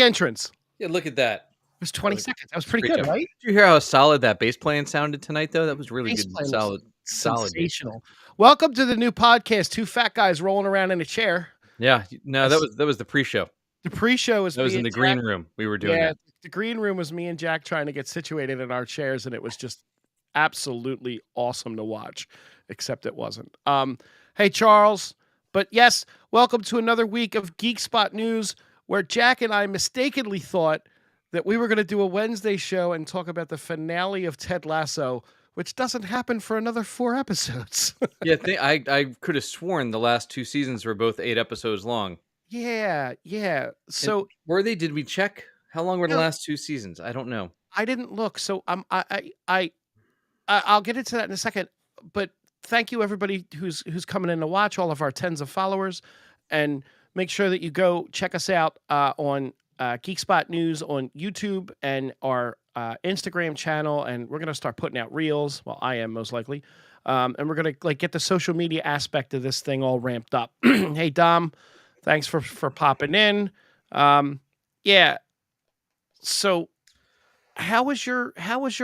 entrance. Yeah, look at that. It was 20 seconds. That was pretty good, right? Did you hear how solid that bass playing sounded tonight, though? That was really Bass good. playing Solid bass. sensational. Welcome to the new podcast, Two Fat Guys Rolling Around in a Chair. Yeah, no, that was the pre-show. The pre-show was That was me in the and green Jack. room. We were doing Yeah, that. the green room was me and Jack trying to get situated in our chairs, and it was just absolutely awesome to watch, except it wasn't. Hey, Charles. But yes, welcome to another week of Geek Spot News, where Jack and I mistakenly thought that we were going to do a Wednesday show and talk about the finale of Ted Lasso, which doesn't happen for another 4 episodes. Yeah, I could have sworn the last 2 seasons were both 8 episodes long. Yeah. So and were they? Did we check? How long were the No. last 2 seasons? I don't know. I didn't look. So I'll get into that in a second. But thank you everybody who's coming in to watch, all of our tens of followers, and make sure that you go check us out on Geek Spot News on YouTube and our Instagram channel. And we're gonna start putting out reels. Well, I am most likely, and we're gonna get the social media aspect of this thing all ramped up. Hey Dom, thanks for popping in. Yeah. So how was your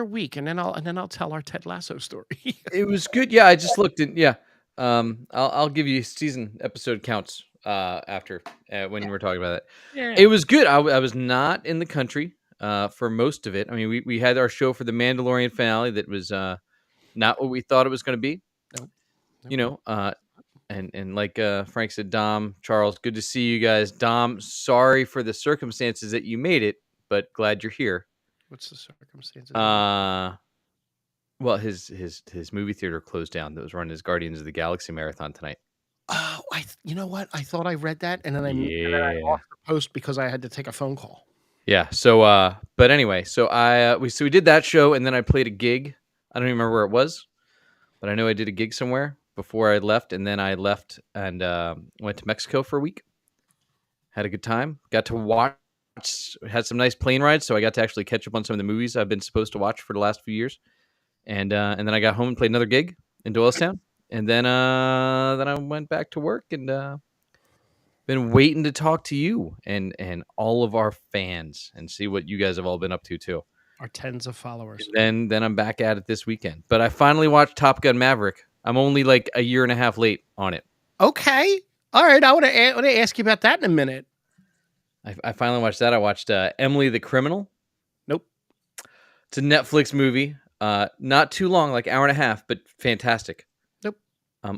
week? And then I'll tell our Ted Lasso story. It was good. Yeah, I just looked in. Yeah, I'll give you season episode counts after when we're talking about it. Yeah. It was good. I was not in the country for most of it. I mean, we had our show for the Mandalorian finale that was not what we thought it was going to be. Nope. You know, and like Frank said, Dom, Charles, good to see you guys. Dom, sorry for the circumstances that you made it, but glad you're here. What's the circumstances? Well, his movie theater closed down that was running his Guardians of the Galaxy marathon tonight. Oh, you know what? I thought I read that, and then I lost the post because I had to take a phone call. Yeah. So, but anyway, so we did that show, and then I played a gig. I don't even remember where it was, but I know I did a gig somewhere before I left, and then I left and went to Mexico for a week. Had a good time. Got to watch. Had some nice plane rides, so I got to actually catch up on some of the movies I've been supposed to watch for the last few years. And then I got home and played another gig in Doylestown, and then I went back to work and been waiting to talk to you and all of our fans and see what you guys have all been up to too. Our tens of followers. And then I'm back at it this weekend. But I finally watched Top Gun Maverick. I'm only like a year and a half late on it. Okay, all right. I want to ask you about that in a minute. I finally watched that. I watched Emily the Criminal. Nope. It's a Netflix movie. Not too long, like hour and a half, but fantastic. Nope.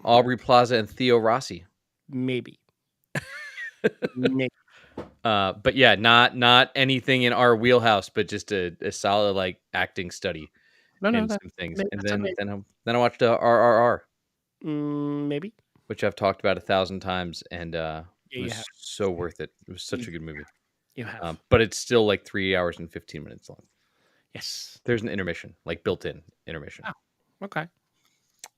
Aubrey Plaza and Theo Rossi. Maybe. Maybe. But yeah, not anything in our wheelhouse, but just a solid like acting study. No, some things. And then I watched RRR. Maybe. Which I've talked about 1,000 times, and it was have. so worth it. It was such a good movie. You have. But it's still like 3 hours and 15 minutes long. Yes. There's an intermission, like built-in intermission. Oh, okay.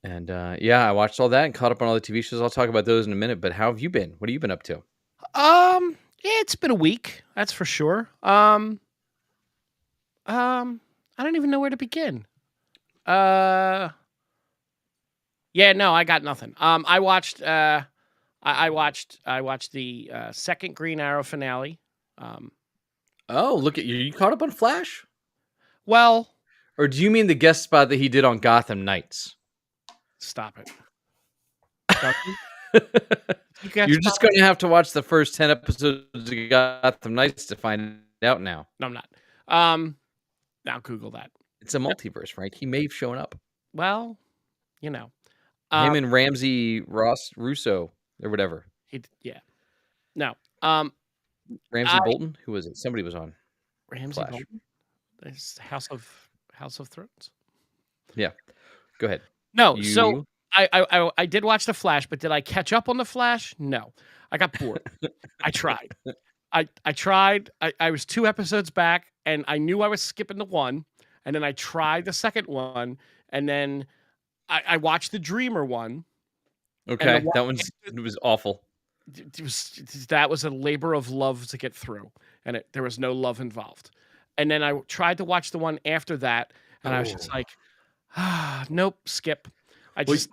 And yeah, I watched all that and caught up on all the TV shows. I'll talk about those in a minute. But how have you been? What have you been up to? Yeah, it's been a week. That's for sure. I don't even know where to begin. Yeah, no, I got nothing. I watched the second Green Arrow finale. Oh, look at you! You caught up on Flash? Well, or do you mean the guest spot that he did on Gotham Knights? Stop it. You're just going to have to watch the first 10 episodes of Gotham Knights to find out now. No, I'm not. Now Google that. It's a multiverse, Frank. He may have shown up. Well, you know. Him and Ramsey Russo or whatever. Yeah. No. Ramsey Bolton? Who was it? Somebody was on. Ramsey Flash. Bolton? It's House of Thrones. Yeah. Go ahead. No, so I did watch The Flash, but did I catch up on The Flash? No. I got bored. I tried. I tried. I was 2 episodes back, and I knew I was skipping the one, and then I tried the second one, and then I watched the Dreamer one. Okay, that was awful. That was a labor of love to get through, and there was no love involved. And then I tried to watch the one after that, and I was just like, nope, skip. It's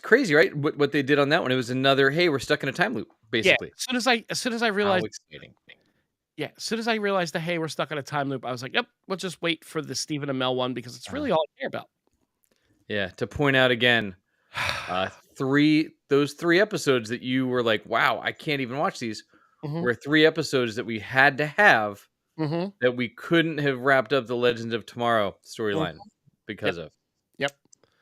crazy, right? What they did on that one. It was another, hey, we're stuck in a time loop, basically. Yeah. As soon as I realized, how exciting. Yeah, as soon as I realized that, hey, we're stuck in a time loop, I was like, "Yep, we'll just wait for the Stephen Amell one because it's Uh, really all I care about." yeah, to point out again, those 3 episodes that you were like, "Wow, I can't even watch these," Mhm, were 3 episodes that we had to have mhm, that we couldn't have wrapped up the Legends of Tomorrow mhm. storyline Yep, because of. yep.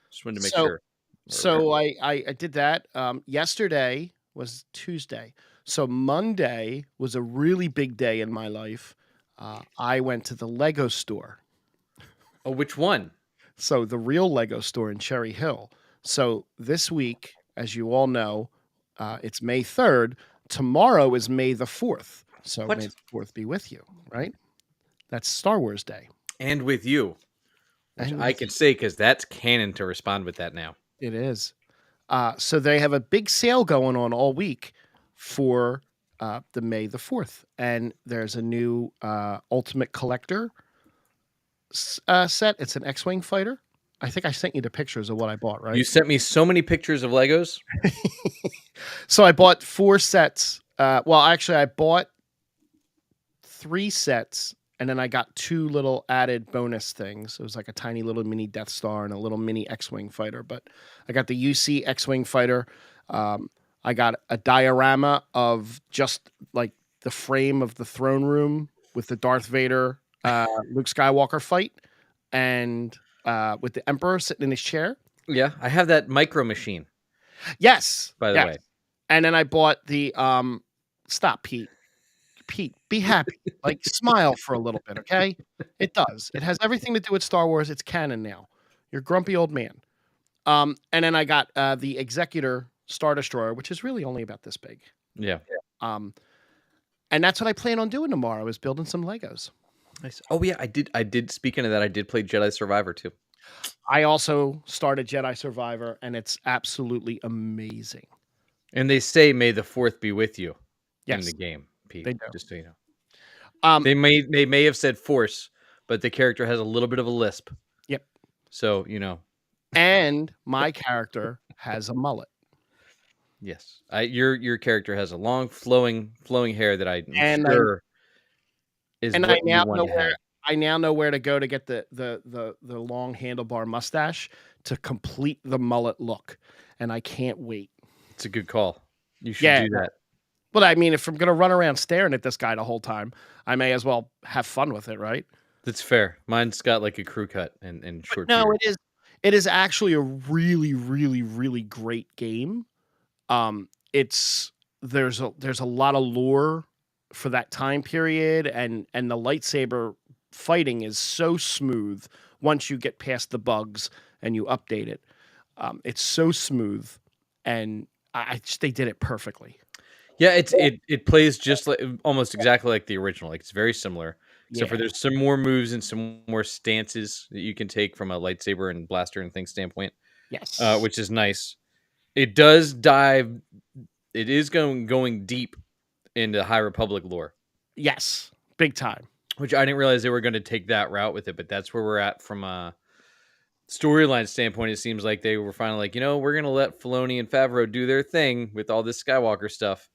Just wanted to make So sure we're aware. so I did that. Yesterday was Tuesday. So Monday was a really big day in my life. I went to the Lego store. Oh, which one? So the real Lego store in Cherry Hill. So this week, as you all know, it's May 3rd. Tomorrow is May the 4th. So may What? the 4th be with you, right? That's Star Wars Day. And with you, which And I with can you. say because that's canon to respond with that now. It is. So they have a big sale going on all week for the May the 4th. And there's a new Ultimate Collector set. It's an X-Wing fighter. I think I sent you the pictures of what I bought, You right? sent me so many pictures of Legos. So I bought 4 sets. Well, actually, I bought 3 sets, and then I got 2 little added bonus things. It was like a tiny little mini Death Star and a little mini X-Wing fighter, but I got the UC X-Wing fighter. Um, I got a diorama of just, like, the frame of the throne room with the Darth Vader, Luke Skywalker fight, and, with the Emperor sitting in his chair. Yeah, I have that micro machine, Yes, by the yes. way. And then I bought the, stop, Pete. Pete, be happy. Like, smile for a little bit, okay? It does. It has everything to do with Star Wars. It's canon now. You're a grumpy old man. And then I got the Executor Star Destroyer, which is really only about this big. Yeah. Um, and that's what I plan on doing tomorrow is building some Legos. Nice. Oh yeah, I did. Speaking of that, I did play Jedi Survivor too. I also started Jedi Survivor, and it's absolutely amazing. And they say may the fourth be with you in the Yes, game, Pete. they do. Just so you know. Um, They may have said force, but the character has a little bit of a lisp. yep. So, And my character has a mullet. yes. Your character has a long flowing hair that I'm And sure is I what you now want know to where have. to go to get the long handlebar mustache to complete the mullet look, and I can't wait. It's a good call. You should Yeah, do that. but I mean, if I'm gonna run around staring at this guy the whole time, I may as well have fun with it, right? That's fair. Mine's got like a crew cut and But short no, beard. it is actually a really, really, really great game. It's there's a lot of lore for that time period, and the lightsaber fighting is so smooth once you get past the bugs and you update it. It's so smooth, and I just they did it perfectly. Yeah, it plays just like almost exactly like the original. Like it's very similar, except for Yeah. there's some more moves and some more stances that you can take from a lightsaber and blaster and thing standpoint, Yes. which is nice. It does dive. It is going deep into High Republic lore, Yes. Big time. which I didn't realize they were going to take that route with it. But that's where we're at from a storyline standpoint. It seems like they were finally like, we're going to let Filoni and Favreau do their thing with all this Skywalker stuff,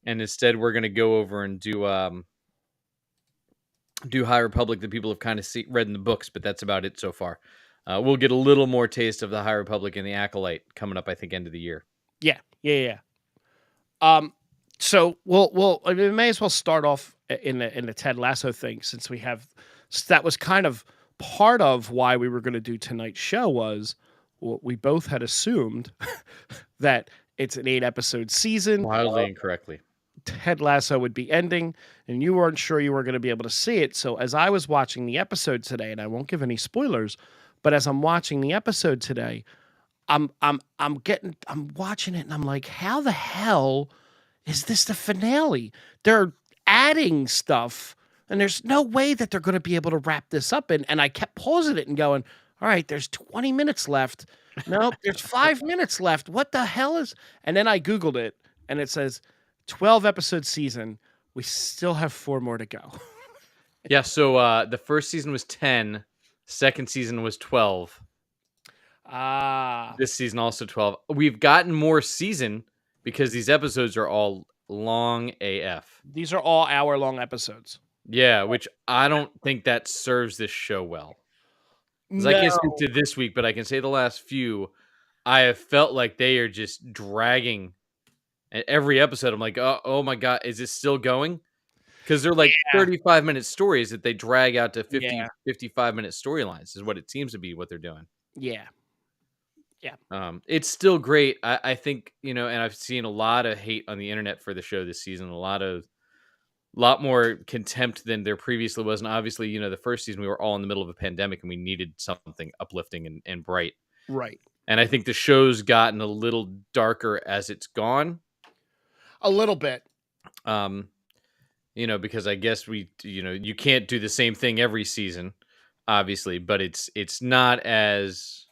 and instead we're going to go over and do High Republic that people have kind of read in the books, but that's about it so far. We'll get a little more taste of the High Republic and the Acolyte coming up, I think, end of the year. Yeah. Yeah. Yeah. So I mean, we may as well start off in the Ted Lasso thing since we have that was kind of part of why we were going to do tonight's show was what we both had assumed that it's an 8 episode season. Wildly incorrectly. Ted Lasso would be ending, and you weren't sure you were going to be able to see it. So as I was watching the episode today, and I won't give any spoilers, but as I'm watching the episode today, I'm watching it, and I'm like, how the hell is this the finale? They're adding stuff, and there's no way that they're going to be able to wrap this up. And I kept pausing it and going, all right, there's 20 minutes left. Nope, there's 5 minutes left. What the hell is? And then I Googled it, and it says 12 episode season. We still have 4 more to go. Yeah, so the first season was 10, second season was 12. Ah, This season also 12. We've gotten more season because these episodes are all long AF. These are all hour-long episodes. Yeah, which I don't think that serves this show well. 'Cause I can't speak No. to this week, but I can say the last few, I have felt like they are just dragging at every episode. I'm like, oh my god, is this still going? Because they're like Yeah. 35-minute stories that they drag out to Yeah. 50, 55-minute storylines is what it seems to be what they're doing. Yeah. Yeah. It's still great. I think, and I've seen a lot of hate on the internet for the show this season, lot more contempt than there previously was. And obviously, the first season we were all in the middle of a pandemic and we needed something uplifting and bright. Right. And I think the show's gotten a little darker as it's gone. A little bit. Because I guess you can't do the same thing every season, obviously, but it's not as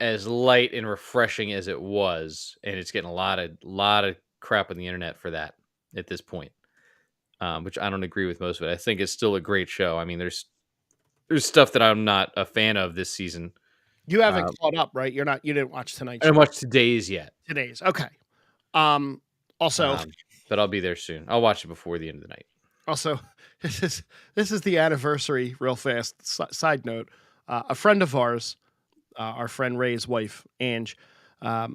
light and refreshing as it was, and it's getting a lot of crap on the internet for that at this point. Which I don't agree with most of it. I think it's still a great show. I mean, there's stuff that I'm not a fan of this season. You haven't caught up, right? You didn't watch tonight's I haven't show. watched today's yet. Today's. Okay. Also, but I'll be there soon. I'll watch it before the end of the night. Also, this is the anniversary. Real fast side note: a friend of ours, our friend Ray's wife, Ange, a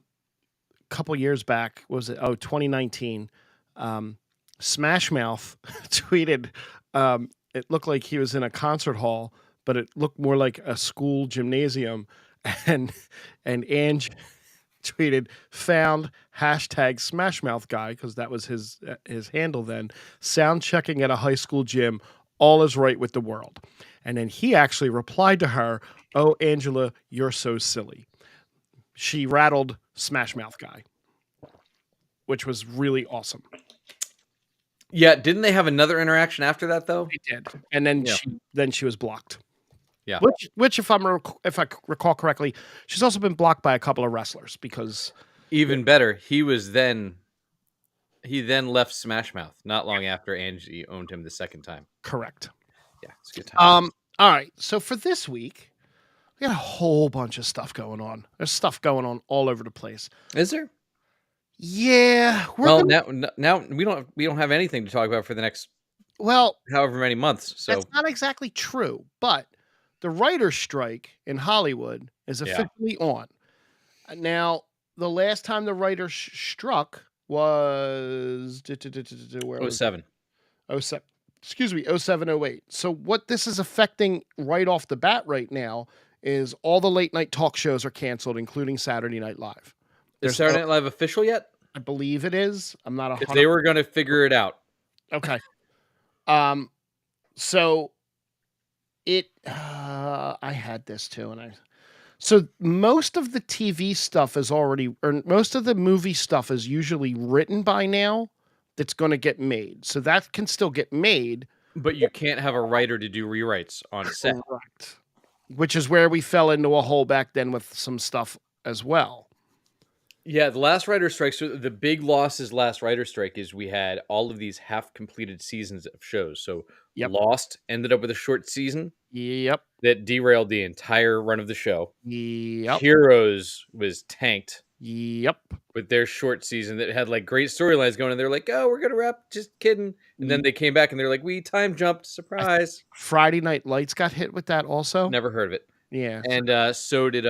couple years back, was it? 2019. Smash Mouth tweeted. It looked like he was in a concert hall, but it looked more like a school gymnasium, and Ange tweeted, found hashtag Smash Mouth guy, because that was his handle then, sound checking at a high school gym, all is right with the world. And then he actually replied to her, oh, Angela, you're so silly. She rattled Smash Mouth guy, which was really awesome. Yeah, didn't they have another interaction after that though? They did. And then she was blocked. Yeah. Which if I recall correctly, she's also been blocked by a couple of wrestlers because even better, he then left Smash Mouth not long after Angie owned him the second time. Correct. Yeah, it's a good time. All right. So for this week, we got a whole bunch of stuff going on. There's stuff going on all over the place. Is there? Yeah. Now we don't have anything to talk about for the next however many months. So that's not exactly true, but the writer's strike in Hollywood is officially on. Now, the last time the writers struck was 07. 07. Excuse me, 07, 08. So what this is affecting right off the bat right now is all the late night talk shows are canceled, including Saturday Night Live. Is Saturday Night Live official yet? I believe it is. I'm not 100%. If they were going to figure it out. Okay. So I had this too, so most of the TV stuff is already, or most of the movie stuff is usually written by now. That's going to get made, so that can still get made. But you can't have a writer to do rewrites on set. Correct. Which is where we fell into a hole back then with some stuff as well. Yeah, the last writer strike. So the big losses last writer strike is we had all of these half-completed seasons of shows. So Lost ended up with a short season. Yep. That derailed the entire run of the show. Yep. Heroes was tanked. Yep. With their short season that had like great storylines going, and they're like, "Oh, we're gonna wrap." Just kidding. And then they came back and they're like, "We time jumped. Surprise!" Friday Night Lights got hit with that also. Never heard of it. Yeah. And so did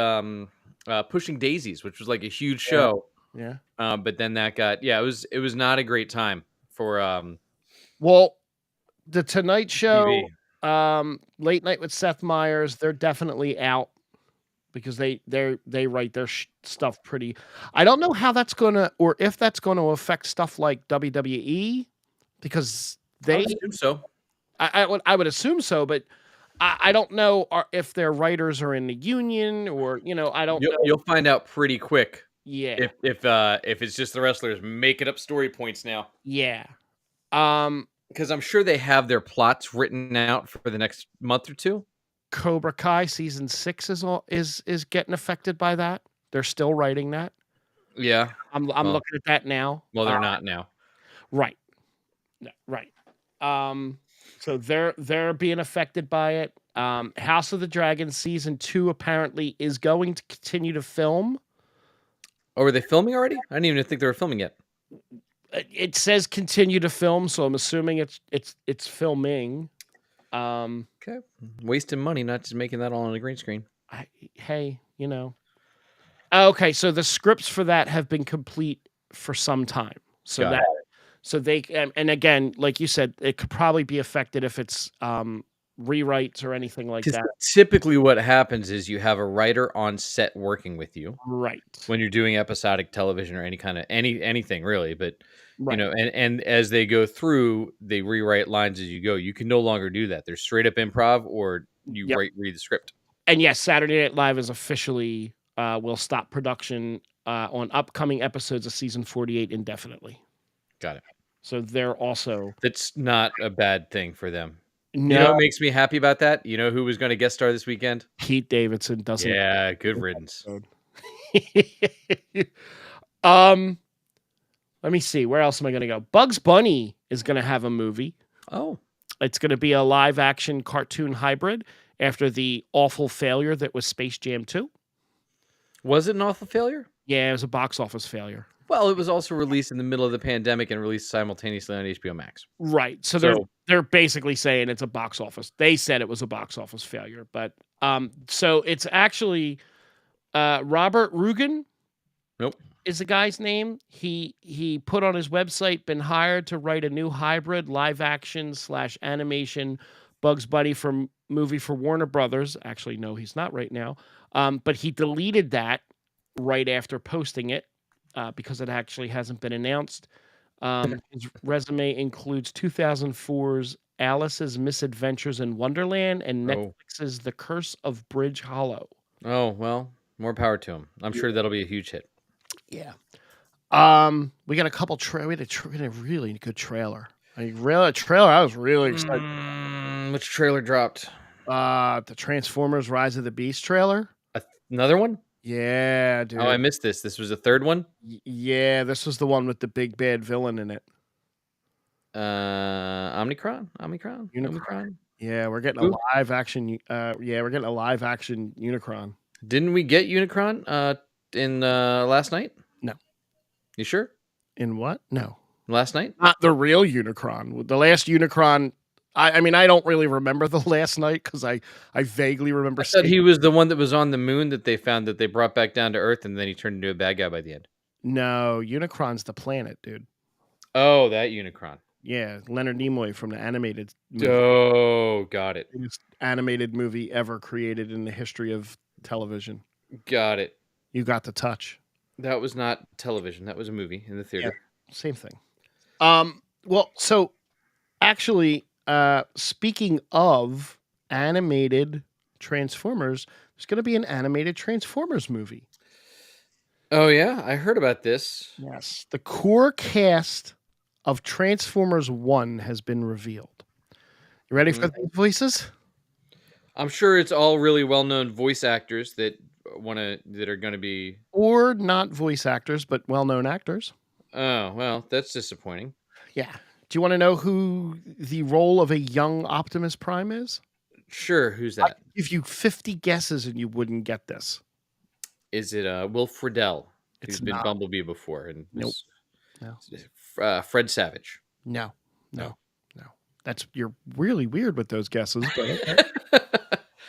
Pushing Daisies, which was like a huge show. Yeah. But then that got it was not a great time for well, the Tonight Show, TV. Late Night with Seth Meyers, they're definitely out because they write their stuff pretty. I don't know how that's gonna, or if that's going to affect stuff like WWE, because I would assume so. I would assume so, but I don't know if their writers are in the union or I don't know. You'll find out pretty quick. Yeah. If it's just the wrestlers making up story points now. Yeah. Because I'm sure they have their plots written out for the next month or two. Cobra Kai season 6 is getting affected by that. They're still writing that. Yeah. I'm looking at that now. Well, they're not now. Right. Right. So they're being affected by it. House of the Dragon season 2 apparently is going to continue to film. Oh, were they filming already? I didn't even think they were filming yet. It says continue to film, so I'm assuming it's filming. Okay, wasting money, not just making that all on a green screen. Hey, okay, so the scripts for that have been complete for some time. So Got that it. so they and again, like you said, it could probably be affected if it's rewrites or anything like Because that. typically what happens is you have a writer on set working with you Right. when you're doing episodic television or any kind of anything really, but Right. and as they go through, they rewrite lines as you go. You can no longer do that. There's straight up improv, or you Yep. read the script. And yes, Saturday Night Live is officially will stop production on upcoming episodes of season 48 indefinitely. Got it. So they're also That's not a bad thing for them. You know no what makes me happy about that? You know who was going to guest star this weekend? Pete Davidson doesn't. Yeah, good riddance. um, let me see. Where else am I going to go? Bugs Bunny is going to have a movie. Oh, It's going to be a live action cartoon hybrid after the awful failure that was Space Jam 2. was it an awful failure? Yeah, it was a box office failure. Well, it was also released in the middle of the pandemic and released simultaneously on HBO Max. Right. So they're basically saying it's a box office. They said it was a box office failure, but so it's actually Robert Rugen. Nope. Is the guy's name. He put on his website, been hired to write a new hybrid live action / animation Bugs Bunny movie for Warner Brothers. Actually, no, he's not right now. But he deleted that right after posting it because it actually hasn't been announced. His resume includes 2004's Alice's Misadventures in Wonderland and Oh. Netflix's The Curse of Bridge Hollow. Oh, well, more power to him. I'm sure that'll be a huge hit. Yeah. We got a couple we had a really good trailer. I was really excited. Which trailer dropped? The Transformers Rise of the Beast trailer. Another one? Yeah, dude. Oh, I missed this. This was the third one? Yeah, this was the one with the big bad villain in it. Unicron? Yeah, we're getting a live action Unicron. Didn't we get Unicron in last night? No. You sure? In what? No. Last night? Not the real Unicron. The last Unicron. I mean, I don't really remember the last night because I vaguely remember. I thought he was the one that was on the moon that they found that they brought back down to Earth, and then he turned into a bad guy by the end. No, Unicron's the planet, dude. Oh, that Unicron. Yeah, Leonard Nimoy from the animated movie. Oh, got it. Biggest animated movie ever created in the history of television. Got it. You got the touch. That was not television. That was a movie in the theater. Yeah, same thing. Well, so actually, speaking of animated Transformers, there's going to be an animated Transformers movie. Oh, yeah? I heard about this. Yes. The core cast of Transformers 1 has been revealed. You ready for these voices? I'm sure it's all really well-known voice actors that are going to be, or not voice actors, but well-known actors. Oh, well, that's disappointing. Yeah. Do you want to know who the role of a young Optimus Prime is? Sure. Who's that? I'll give you 50 guesses and you wouldn't get this. Is it Will Friedle? It's He's been not. Bumblebee before. And Nope. No. Fred Savage. No. You're really weird with those guesses. But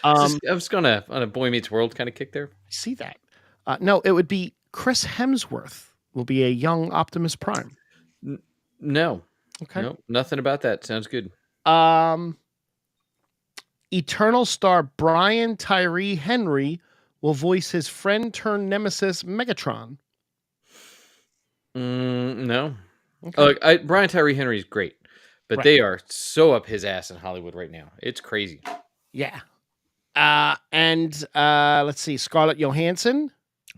I was on a Boy Meets World kind of kick there. I see that. No, it would be Chris Hemsworth will be a young Optimus Prime. No. Okay. Nope, nothing about that. Sounds good. Eternal star Brian Tyree Henry will voice his friend turned nemesis Megatron. No. Okay. Brian Tyree Henry is great, but they are so up his ass in Hollywood right now. It's crazy. Yeah. And let's see, Scarlett Johansson,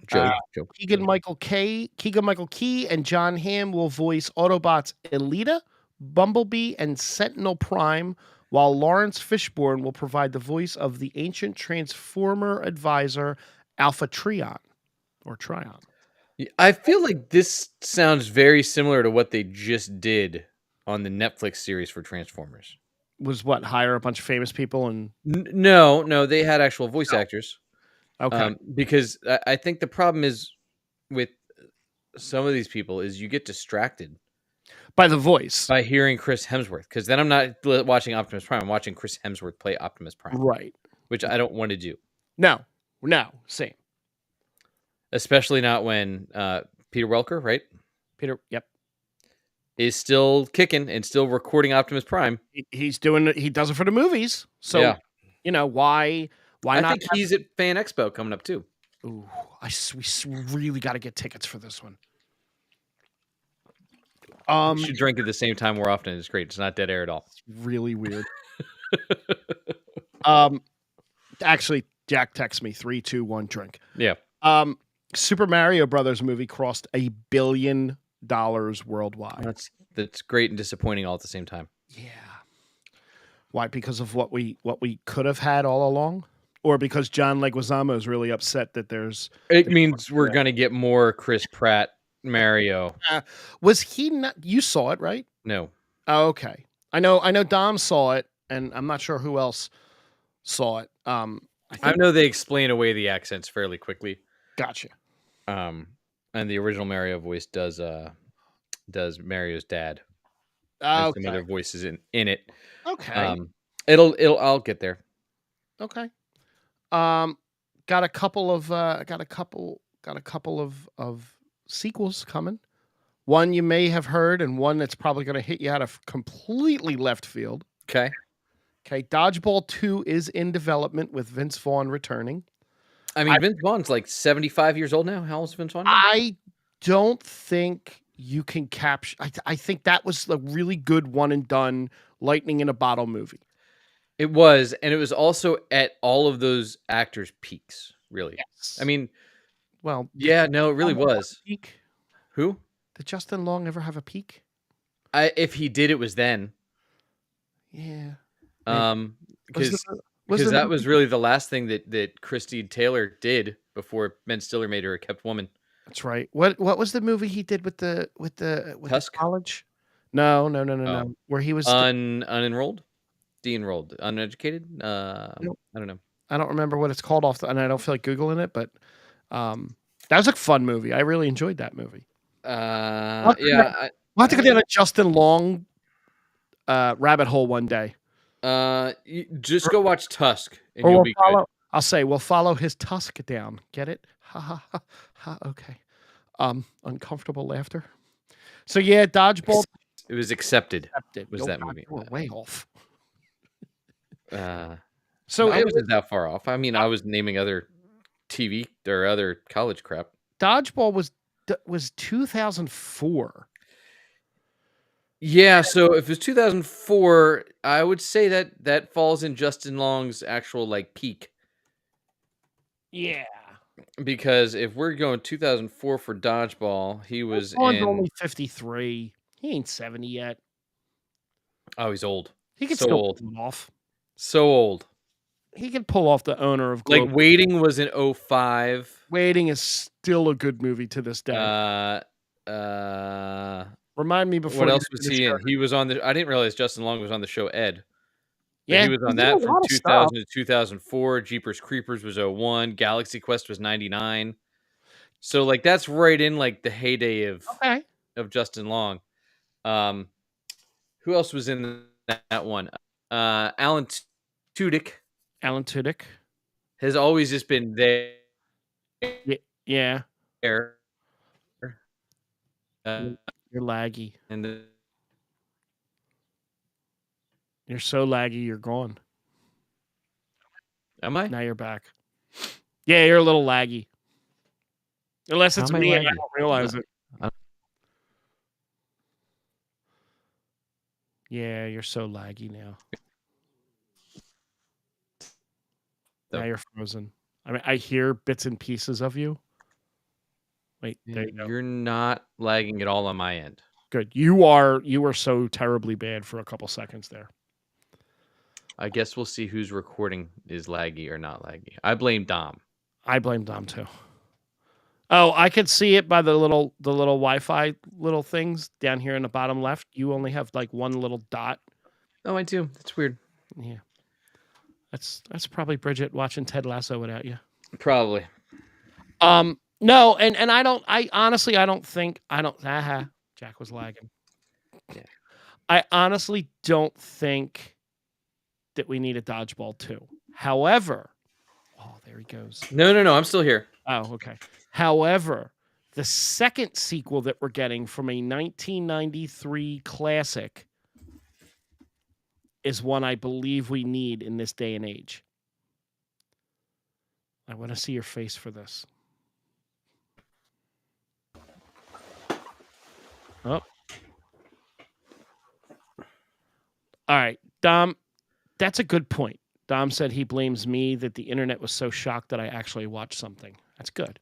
Keegan-Michael Key, and John Hamm will voice Autobots Elita, Bumblebee, and Sentinel Prime, while Lawrence Fishburne will provide the voice of the ancient Transformer advisor Alpha Trion. I feel like this sounds very similar to what they just did on the Netflix series for Transformers. Was what, hire a bunch of famous people and no, they had actual voice actors. Okay. Because I think the problem is with some of these people is you get distracted By the voice. by hearing Chris Hemsworth, because then I'm not watching Optimus Prime. I'm watching Chris Hemsworth play Optimus Prime, Right. which I don't want to do. No, same. Especially not when Peter Welker, right? Peter, yep. Is still kicking and still recording Optimus Prime. He does it for the movies. So, yeah. Why I not? think he's at Fan Expo coming up too. Ooh, we really got to get tickets for this one. We should drink at the same time more often. It's great. It's not dead air at all. It's really weird. Actually, Jack texts me 3, 2, 1, drink. Yeah. Super Mario Brothers movie crossed $1 billion worldwide. That's great and disappointing all at the same time. Yeah. Why? Because of what we could have had all along, or because John Leguizamo is really upset that there's. It means we're gonna get more Chris Pratt Mario. Was he not? You saw it, right? No. Oh, okay. I know. Dom saw it, and I'm not sure who else saw it. I know they explain away the accents fairly quickly. Gotcha. And the original Mario voice does Mario's dad. Okay. Some other voices in it. Okay. I'll get there. Okay. Got a couple of sequels coming. One you may have heard, and one that's probably going to hit you out of completely left field. Okay. Dodgeball 2 is in development with Vince Vaughn returning. I mean, Vince Vaughn's like 75 years old now. How old is Vince Vaughn now? I don't think you can capture. I think that was a really good one and done lightning in a bottle movie. It was, and it was also at all of those actors' peaks, really. Yes. I mean, well, yeah, no, it really was. Peak? Who? Did Justin Long ever have a peak? If he did, it was then. Yeah. Because that was really the last thing that Christy Taylor did before Ben Stiller made her a kept woman. That's right. What was the movie he did with the Tusk? college? No. Where he was unenrolled, de-enrolled, uneducated. I don't know. I don't remember what it's called and I don't feel like googling it, but that was a fun movie. I really enjoyed that movie. Yeah, we'll have to go down a Justin Long rabbit hole one day. Just go watch Tusk, and you'll be good. I'll say we'll follow his Tusk down. Get it? Ha ha ha ha. Okay. Uncomfortable laughter. So yeah, Dodgeball. It was accepted. Was that movie? We're way off. So it wasn't that far off. I mean, I was naming other TV or other college crap. Dodgeball was 2004. Yeah, so if it's 2004, I would say that falls in Justin Long's actual like peak. Yeah. Because if we're going 2004 for Dodgeball, he was only 53. He ain't 70 yet. Oh, he's old. He can still pull it off. So old. He can pull off the owner of Global. Like Waiting was in 05. Waiting is still a good movie to this day. Remind me before. What else was he in? He was on the. I didn't realize Justin Long was on the show Ed. Yeah, he was on that from 2000 to 2004. Jeepers Creepers was 01. Galaxy Quest was 99. So like that's right in like the heyday of Justin Long. Who else was in that one? Alan Tudyk. Alan Tudyk has always just been there. Yeah. You're laggy. And you're so laggy, you're gone. Am I? Now you're back. Yeah, you're a little laggy. Unless it's me, I don't realize it. Yeah, you're so laggy now. Now you're frozen. I mean, I hear bits and pieces of you. Wait, there you go. You're not lagging at all on my end. Good. You were so terribly bad for a couple seconds there. I guess we'll see whose recording is laggy or not laggy. I blame Dom. I blame Dom too. Oh, I could see it by the little Wi-Fi little things down here in the bottom left. You only have like one little dot. Oh, I do. That's weird. Yeah. That's probably Bridget watching Ted Lasso without you. Probably. No, and I honestly don't think Jack was lagging. Yeah. I honestly don't think that we need a Dodgeball 2. However, oh, there he goes. No. I'm still here. Oh, okay. However, the second sequel that we're getting from a 1993 classic is one I believe we need in this day and age. I want to see your face for this. Oh. All right, Dom, that's a good point. Dom said he blames me that the internet was so shocked that I actually watched something. That's good.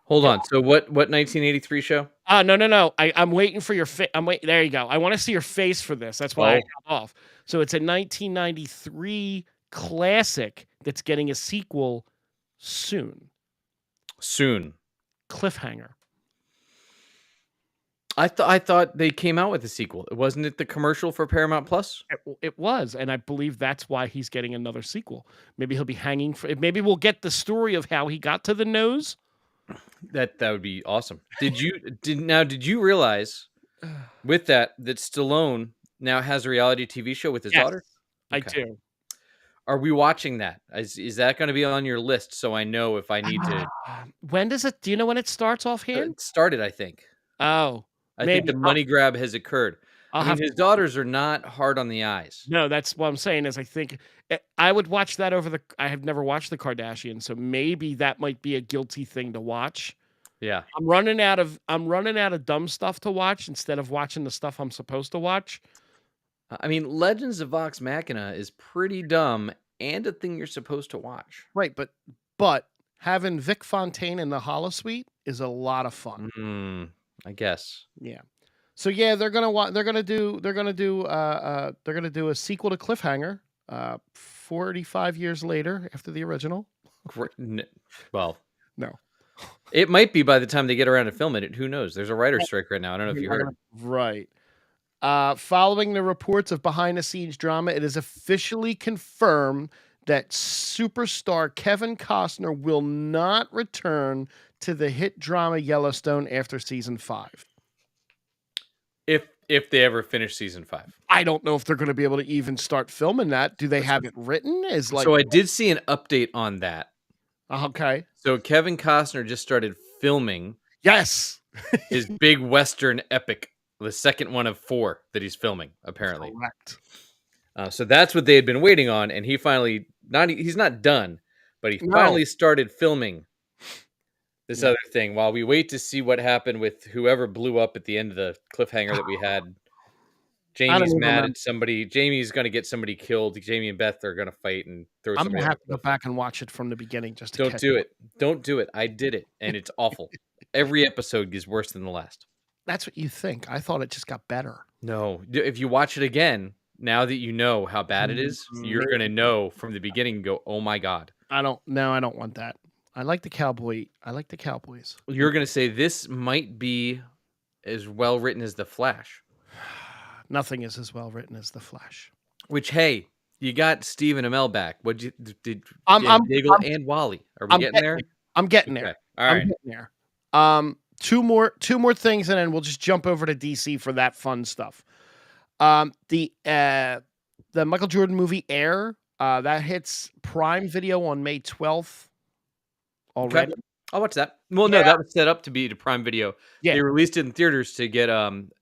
Hold on. So what 1983 show? No. I'm waiting for your face. I'm waiting. There you go. I want to see your face for this. That's why I held off. So it's a 1993 classic that's getting a sequel soon. Soon. Cliffhanger. I thought they came out with a sequel. Wasn't it the commercial for Paramount Plus? It was, and I believe that's why he's getting another sequel. Maybe he'll be hanging for. Maybe we'll get the story of how he got to the nose. That would be awesome. Did you realize with that Stallone now has a reality TV show with his daughter? I do. Are we watching that? Is that going to be on your list so I know if I need to? When does it? Do you know when it starts offhand? It started, I think. Oh, I think the money grab has occurred. His daughters are not hard on the eyes. No, that's what I'm saying. Is I think I would watch that over the. I have never watched the Kardashians, so maybe that might be a guilty thing to watch. Yeah, I'm running out of dumb stuff to watch instead of watching the stuff I'm supposed to watch. I mean, Legends of Vox Machina is pretty dumb and a thing you're supposed to watch. Right, but having Vic Fontaine in the Holosuite is a lot of fun. I guess. Yeah. So yeah, they're gonna do a sequel to Cliffhanger. 45 years later after the original. Well, no. It might be by the time they get around to filming it. Who knows? There's a writer's strike right now. I don't know if you heard. Right. Following the reports of behind-the-scenes drama, it is officially confirmed that superstar Kevin Costner will not return to the hit drama Yellowstone after season 5. If they ever finish season 5. I don't know if they're going to be able to even start filming that. Do they have it written? So I did see an update on that. Okay. So Kevin Costner just started filming. Yes. his big Western epic, the second one of 4 that he's filming, apparently. Correct. So that's what they had been waiting on, and he finally he's not done, but he finally started filming this other thing while we wait to see what happened with whoever blew up at the end of the cliffhanger that we had. Jamie's mad at somebody. Jamie's going to get somebody killed. Jamie and Beth are going to fight and throw somebody. I'm going to have to go back and watch it from the beginning just to Don't do it. Don't do it. I did it, and it's awful. Every episode gets worse than the last. That's what you think. I thought it just got better. No. If you watch it again, now that you know how bad it is, you're going to know from the beginning and go, oh my God. I don't want that. I like the Cowboys. You're going to say this might be as well written as The Flash. Nothing is as well written as The Flash. Which, hey, you got Stephen Amell back. What did Diggle and Wally? Are we getting there? I'm getting there. All right. I'm getting there. Two more things, and then we'll just jump over to DC for that fun stuff. The Michael Jordan movie Air that hits Prime Video on May 12th already. Okay. I'll watch that. Well, no, that was set up to be to Prime Video. Yeah. They released it in theaters to get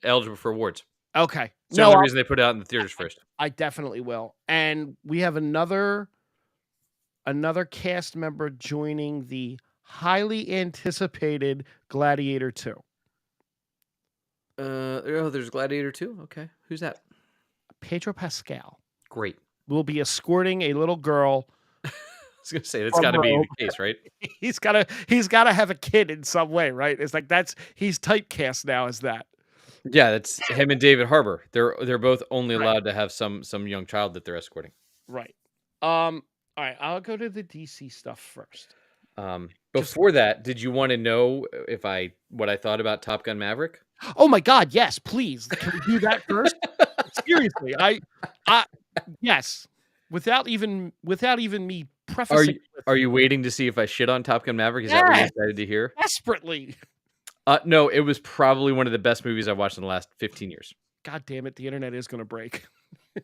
eligible for awards. Okay. It's the only reason they put it out in the theaters first. I definitely will. And we have another cast member joining the highly anticipated Gladiator 2. There's Gladiator 2? Okay. Who's that? Pedro Pascal. Great. Will be escorting a little girl. I was going to say, that's got to be the case, right? He's got to have a kid in some way, right? It's like he's typecast now as that. Yeah, that's him and David Harbour. They're both only allowed to have some young child that they're escorting. Right. All right, I'll go to the DC stuff first. Before that, did you want to know what I thought about Top Gun Maverick? Oh my God, yes, please. Can we do that first? Seriously, I yes. Without even me prefacing. Are you waiting to see if I shit on Top Gun Maverick? Is that what you're excited to hear? Desperately. No, it was probably one of the best movies I've watched in the last 15 years. God damn it, the internet is going to break.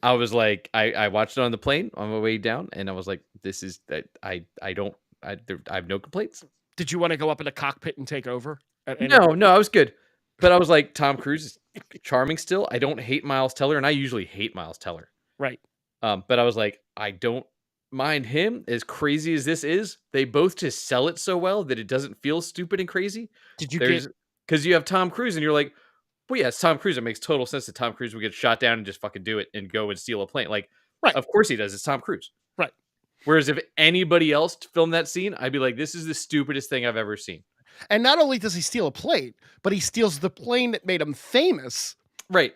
I was like, I watched it on the plane on my way down, and I was like, this is that I don't I have no complaints. Did you want to go up in the cockpit and take over at any No, point? no, I was good. But I was like, Tom Cruise is charming still. I don't hate Miles Teller, and I usually hate Miles Teller. Right. But I was like, I don't mind him. As crazy as this is, they both just sell it so well that it doesn't feel stupid and crazy. Did you get There's because you have Tom Cruise, and you're like, well, yeah, it's Tom Cruise. It makes total sense that Tom Cruise would get shot down and just fucking do it and go and steal a plane. Like, right, of course he does. It's Tom Cruise. right. Whereas if anybody else filmed that scene, I'd be like, this is the stupidest thing I've ever seen. And not only does he steal a plane, but he steals the plane that made him famous, Right.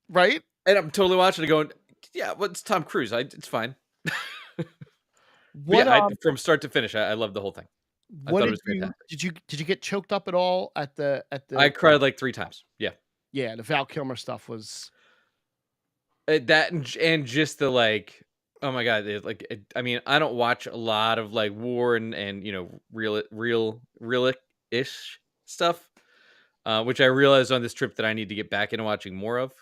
right? And I'm totally watching it going, yeah, well, it's Tom Cruise. It's fine. But What yeah, from start to finish, I loved the whole thing. I what thought it did was you fantastic. did you get choked up at all at I the cried like 3 times. Yeah. yeah, the Val Kilmer stuff was That and just the like, oh my god, I mean, I don't watch a lot of like war and real-ish stuff, which I realized on this trip that I need to get back into watching more of.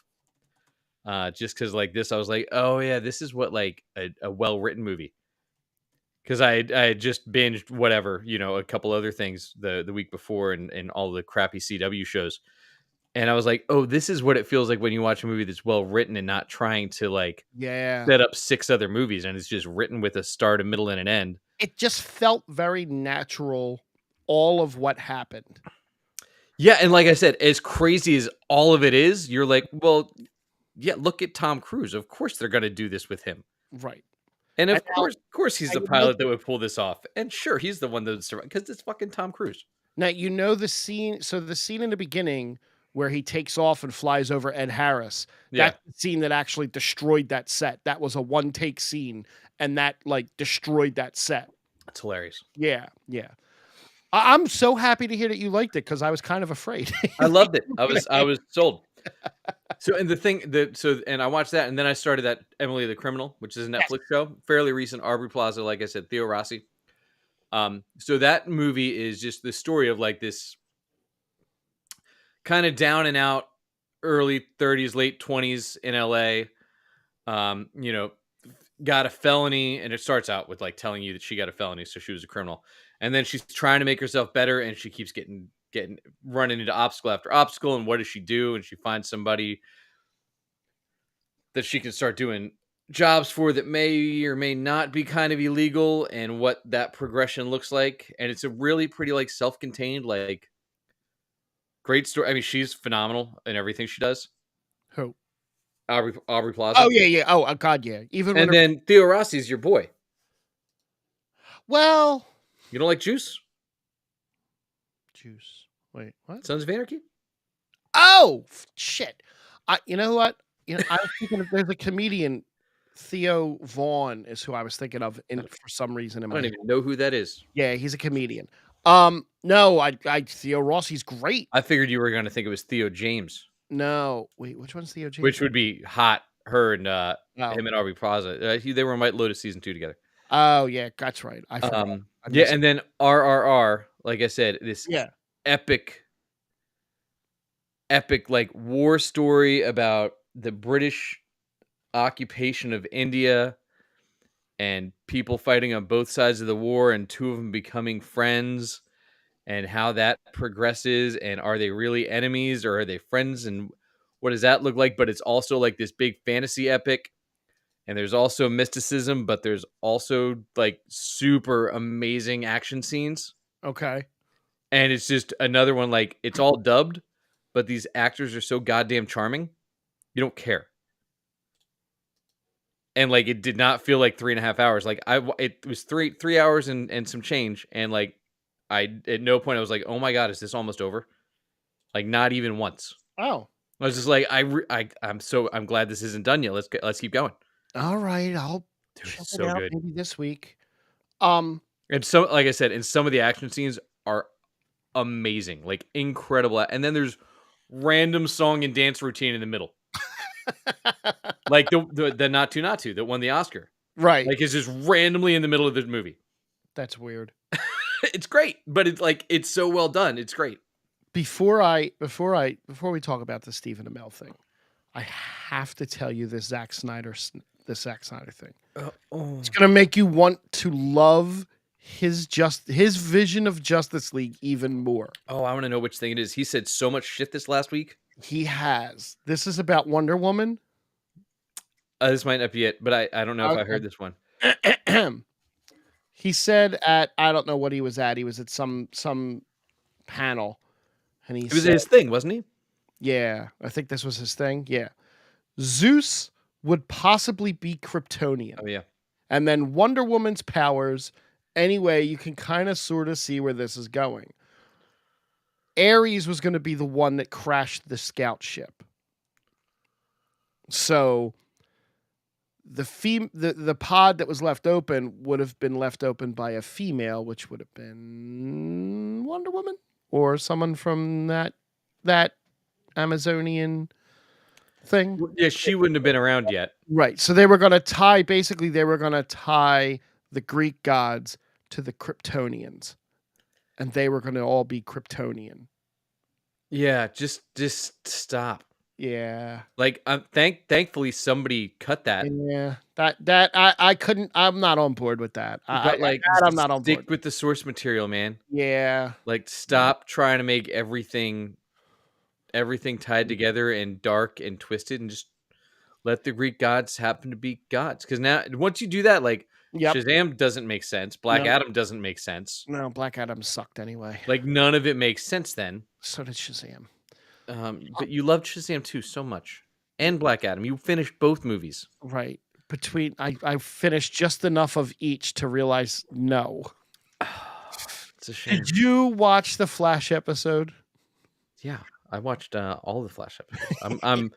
Just because like this, I was like, oh yeah, this is what like a well-written movie. Because I had just binged whatever, a couple other things the week before and all the crappy CW shows. And I was like, oh, this is what it feels like when you watch a movie that's well written and not trying to like yeah. set up 6 other movies, and it's just written with a start, a middle, and an end. It just felt very natural, all of what happened. Yeah, and like I said, as crazy as all of it is, you're like, well, yeah, look at Tom Cruise. Of course they're gonna do this with him. Right. And And of course he's now the pilot that would pull this off. And sure, he's the one that would survive because it's fucking Tom Cruise. now you know the scene, so the scene in the beginning where he takes off and flies over Ed Harris, Yeah, that's the scene that actually destroyed that set. That was a one-take scene, and that, like, destroyed that set. it's hilarious. Yeah, yeah. I'm so happy to hear that you liked it because I was kind of afraid. I loved it. I was sold. So and the thing that and I watched that, and then I started that Emily the Criminal, which is a Yes. Netflix show, fairly recent. Aubrey Plaza, like I said, Theo Rossi. So that movie is just the story of like this kind of down and out, early 30s, late 20s in LA. You know, got a felony, and it starts out with like telling you that she got a felony, so she was a criminal, and then she's trying to make herself better, and she keeps getting running into obstacle after obstacle. And what does she do? And she finds somebody that she can start doing jobs for that may or may not be kind of illegal, and what that progression looks like. And it's a really pretty like self-contained, like great story. I mean, she's phenomenal in everything she does. Who? Aubrey Oh Plaza. yeah, yeah. Oh God, yeah. Even when And then Theo Rossi's your boy. well, You don't like Juice? juice. Wait, what? Sons of Anarchy? Oh shit! You know what? I was thinking of, there's a comedian, Theo Vaughn is who I was thinking of for some reason in I my don't head. even know who that is. Yeah, he's a comedian. No, I Theo Rossi's great. I figured you were going to think it was Theo James, No, wait, which one's Theo James? which would be hot. Her and Oh, him and Aubrey Plaza. They were in White Lotus season 2 together. oh yeah, that's right. I forgot. I Yeah, missed and then RRR, like I said, this yeah. epic like war story about the British occupation of India and people fighting on both sides of the war, and 2 of them becoming friends, and how that progresses, and are they really enemies or are they friends, and what does that look like? But it's also like this big fantasy epic, and there's also mysticism, but there's also like super amazing action scenes. Okay. And it's just another one, like it's all dubbed, but these actors are so goddamn charming, you don't care. And like it did not feel like 3.5 hours. Like it was 3 hours and some change, and like I at no point I was like, oh my god, is this almost over? Like not even once. Oh, I was just like, I'm glad this isn't done yet. Let's keep going. all right. I'll Dude, check it's it so out good. maybe this week. Um, And so, like I said, and some of the action scenes are amazing, like incredible. And then there's random song and dance routine in the middle, like the Not To that won the Oscar. right. Like it's just randomly in the middle of the movie. That's weird. It's great, but it's so well done. It's great. Before we talk about the Stephen Amell thing, I have to tell you this Zack Snyder thing. Oh. It's gonna make you want to love his vision of Justice League even more. Oh, I want to know which thing it is. He said so much shit this last week. He has. This is about Wonder Woman. This might not be it, but I don't know if I heard this one. He said I don't know what he was at. He was at some panel, and he It was said, his thing, wasn't he? yeah, I think this was his thing. Yeah. Zeus would possibly be Kryptonian. Oh, yeah. And then Wonder Woman's powers. Anyway, you can kind of sort of see where this is going. Ares was going to be the one that crashed the scout ship. So the pod that was left open would have been left open by a female, which would have been Wonder Woman or someone from that Amazonian thing. Yeah, she wouldn't have been around yet. Right. So they were going to tie the Greek gods to the Kryptonians, and they were going to all be Kryptonian. Yeah, just stop. Yeah. Like, thankfully somebody cut that. Yeah. That I couldn't. I'm not on board with that. But like, I'm not on board. stick with the source material, man. Yeah. Like, stop trying to make everything tied together and dark and twisted, and just let the Greek gods happen to be gods. Because now, once you do that, like, Yep. Shazam doesn't make sense. Black Adam doesn't make sense. No, Black Adam sucked anyway. Like, none of it makes sense then. So did Shazam. But you loved Shazam too so much, and Black Adam. You finished both movies. Right. I finished just enough of each to realize no. It's a shame. Did you watch the Flash episode? Yeah, I watched all the Flash episodes.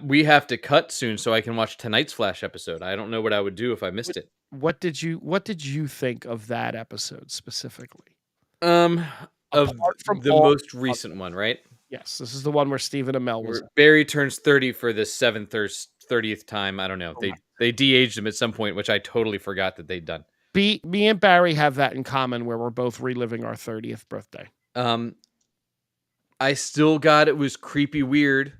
We have to cut soon so I can watch tonight's Flash episode. I don't know what I would do if I missed it. What did you think of that episode specifically? Of Apart from the all most recent one, right? Yes, this is the one where Stephen Amell was. Where Barry turns 30 for the 7th or 30th time. I don't know. They de-aged him at some point, which I totally forgot that they'd done. Me and Barry have that in common, where we're both reliving our 30th birthday. I still got it was creepy weird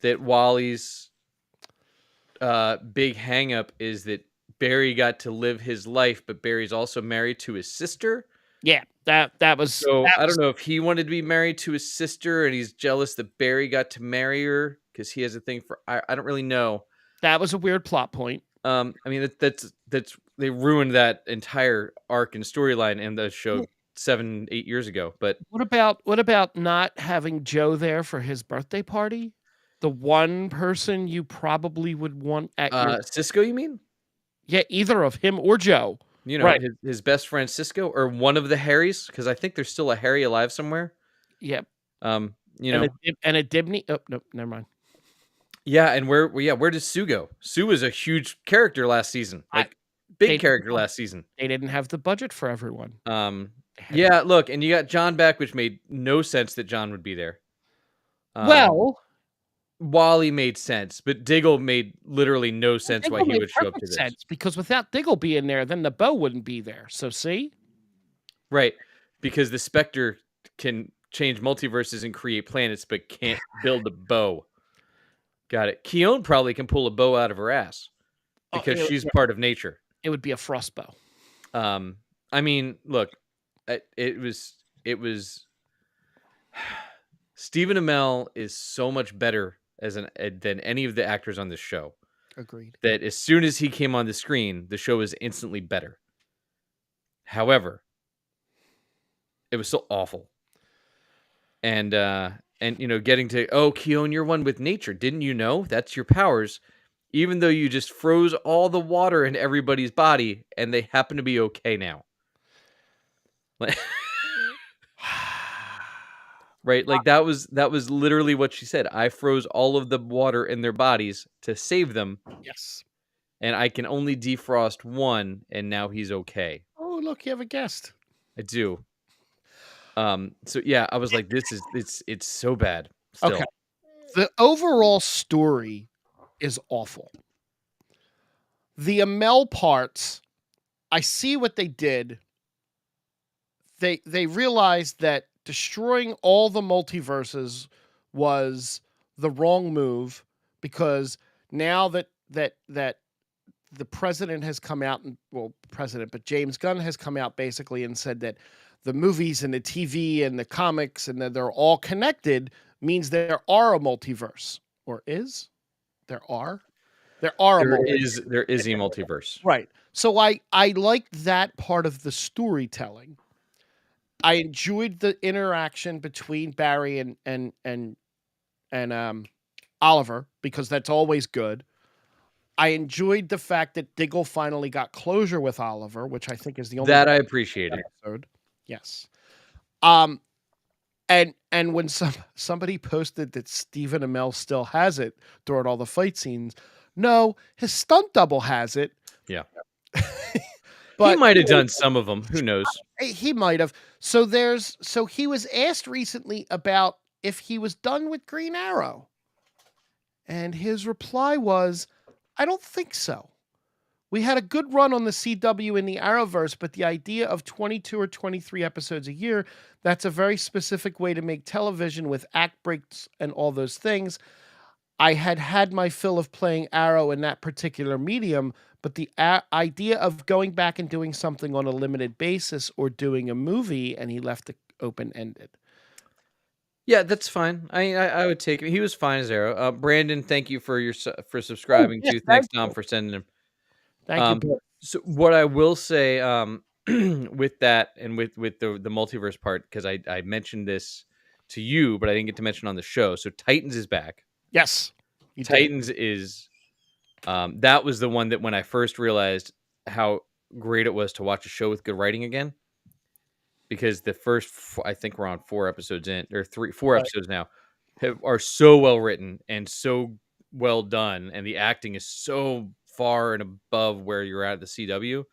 that Wally's big hangup is that Barry got to live his life, but Barry's also married to his sister. Yeah, that was. So I don't know if he wanted to be married to his sister and he's jealous that Barry got to marry her because he has a thing for. I don't really know. That was a weird plot point. I mean that's they ruined that entire arc and storyline in the show 7-8 years ago. But what about not having Joe there for his birthday party? The one person you probably would want at your Cisco, you mean? Yeah, either of him or Joe. You know, right. his best friend Cisco, or one of the Harrys, because I think there's still a Harry alive somewhere. Yep. You know, and a Dibney. Oh no, never mind. Yeah, and where does Sue go? Sue was a huge character last season, like big character last season. They didn't have the budget for everyone. Yeah, look, and you got John back, which made no sense that John would be there. Well, Wally made sense, but Diggle made literally no sense why he would show up to this. Sense, because without Diggle being there, then the bow wouldn't be there. So see? Right, because the Spectre can change multiverses and create planets, but can't build a bow. Got it. Keone probably can pull a bow out of her ass because she's part of nature. It would be a frost bow. I mean, look, it was Stephen Amell is so much better than any of the actors on this show. Agreed. That as soon as he came on the screen, the show is instantly better. However, it was so awful. And you know, getting to, Keone, you're one with nature. Didn't you know? That's your powers. Even though you just froze all the water in everybody's body and they happen to be okay now. Right? Like that was literally what she said. I froze all of the water in their bodies to save them. Yes. And I can only defrost one, and now he's okay. Oh, look, you have a guest. I do. So yeah, I was like, it's so bad. Still. Okay. The overall story is awful. The Amell parts, I see what they did. They realized that destroying all the multiverses was the wrong move, because now that the president has come out and, well, but James Gunn has come out basically and said that the movies and the TV and the comics and that they're all connected means there are a multiverse, or is there are a multiverse. There is a multiverse. Right. So I liked that part of the storytelling. I enjoyed the interaction between Barry and Oliver, because that's always good. I enjoyed the fact that Diggle finally got closure with Oliver, which I think is the only That I appreciated. episode. Yes. And when somebody posted that Stephen Amell still has it during all the fight scenes, no, his stunt double has it. Yeah. But he might have done some of them. Who knows? He might have. So he was asked recently about if he was done with Green Arrow. And his reply was, I don't think so. We had a good run on the CW in the Arrowverse, but the idea of 22 or 23 episodes a year, that's a very specific way to make television with act breaks and all those things. I had my fill of playing Arrow in that particular medium, but the idea of going back and doing something on a limited basis or doing a movie, and he left it open-ended. Yeah, that's fine. I would take it. He was fine as Arrow. Brandon, thank you for subscribing too. Thanks, Tom, for sending him. Thank you. So what I will say with that and with the multiverse part, because I mentioned this to you, but I didn't get to mention on the show. So Titans is back. Yes. Titans is that was the one that when I first realized how great it was to watch a show with good writing again. Because the first, I think we're on 4 episodes in, or 4 episodes now, are so well written and so well done, and the acting is so far and above where you're at the CW.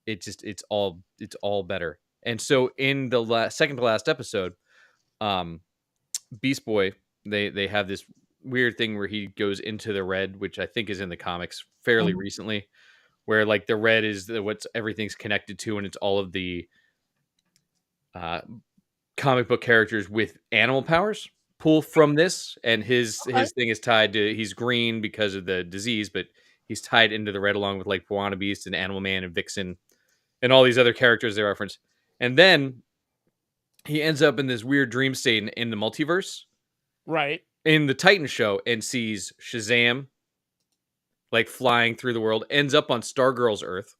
It's all better. And so in the second to last episode, Beast Boy, they have this weird thing where he goes into the red, which I think is in the comics fairly recently, where like the red is what's everything's connected to, and it's all of the comic book characters with animal powers pull from this, and his thing is tied to, he's green because of the disease, but he's tied into the red along with like Piranha Beast and Animal Man and Vixen and all these other characters they reference. And then he ends up in this weird dream state in the multiverse, right, in the Titan show, and sees Shazam like flying through the world, ends up on Stargirl's Earth,